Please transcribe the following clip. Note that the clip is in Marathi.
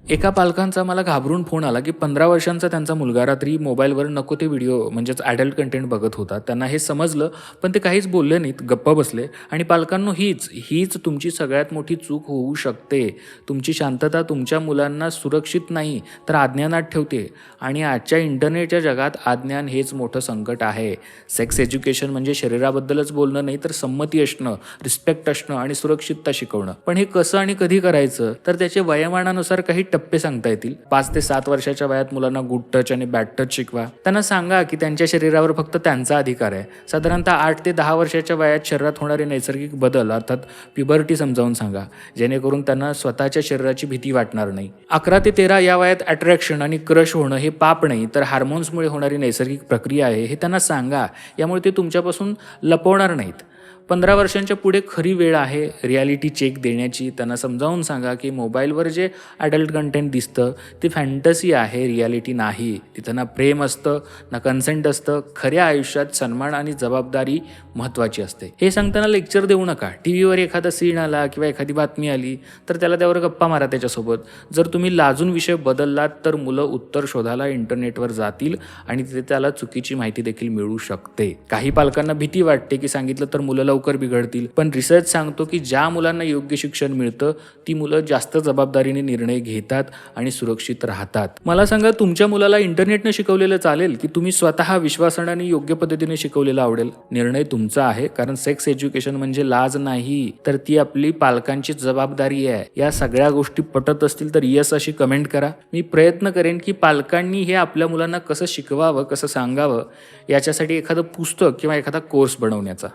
एका पालकांचा मला घाबरून फोन आला, की 15 वर्षांचा त्यांचा मुलगा रात्री मोबाईलवर नको ते व्हिडिओ म्हणजेच ॲडल्ट कंटेंट बघत होता. त्यांना हे समजलं, पण ते काहीच बोलले नाहीत, गप्प बसले. आणि पालकांनो हीच तुमची सगळ्यात मोठी चूक होऊ शकते. तुमची शांतता तुमच्या मुलांना सुरक्षित नाही, तर अज्ञानात ठेवते. आणि आजच्या इंटरनेटच्या जगात अज्ञान हेच मोठं संकट आहे. सेक्स एज्युकेशन म्हणजे शरीराबद्दलच बोलणं नाही, तर संमती असणं, रिस्पेक्ट असणं आणि सुरक्षितता शिकवणं. पण हे कसं आणि कधी करायचं, तर त्याचे वयोमानानुसार काही टप्पे सांगता येतील. 5 ते 7 वर्षाच्या वयात मुलांना गुड टच आणि बॅड टच शिकवा. त्यांना सांगा की त्यांच्या शरीरावर फक्त त्यांचा अधिकार आहे. साधारणतः 8 ते 10 वर्षाच्या वयात शरीरात होणारे नैसर्गिक बदल अर्थात प्युबर्टी समजावून सांगा, जेणेकरून त्यांना स्वतःच्या शरीराची भीती वाटणार नाही. 11 ते 13 या वयात अट्रॅक्शन आणि क्रश होणं हे पाप नाही, तर हार्मोन्समुळे होणारी नैसर्गिक प्रक्रिया आहे, हे त्यांना सांगा. यामुळे ते तुमच्यापासून लपवणार नाहीत. 15 वर्षांच्या पुढे खरी वेळ आहे रियालिटी चेक देण्याची. त्यांना समजावून सांगा की मोबाईलवर जे ॲडल्ट कंटेंट दिसतं ते फॅन्टसी आहे, रियालिटी नाही. तिथं ना प्रेम असतं, ना कन्सेंट असतं. खऱ्या आयुष्यात सन्मान आणि जबाबदारी महत्त्वाची असते. हे सांगताना लेक्चर देऊ नका. टीव्हीवर एखादा सीन आला किंवा एखादी बातमी आली तर त्यावर गप्पा मारा त्याच्यासोबत. जर तुम्ही लाजून विषय बदललात तर मुलं उत्तर शोधायला इंटरनेटवर जातील आणि तिथे त्याला चुकीची माहिती देखील मिळू शकते. काही पालकांना भीती वाटते की सांगितलं तर मुलं लवकर बिघडतील, पण रिसर्च सांगतो की ज्या मुलांना योग्य शिक्षण मिळतं ती मुलं जास्त जबाबदारीने निर्णय घेतात आणि सुरक्षित राहतात. मला सांगा, तुमच्या मुलाला इंटरनेटनं शिकवलेलं चालेल की तुम्ही स्वतः विश्वासाने आणि योग्य पद्धतीने शिकवलेलं आवडेल? निर्णय तुमचा आहे, कारण सेक्स एज्युकेशन म्हणजे लाज नाही, तर ती आपली पालकांची जबाबदारी आहे. या सगळ्या गोष्टी पटत असतील तर यस अशी कमेंट करा. मी प्रयत्न करेन की पालकांनी हे आपल्या मुलांना कसं शिकवावं, कसं सांगावं, याच्यासाठी एखादं पुस्तक किंवा एखादा कोर्स बनवण्याचा.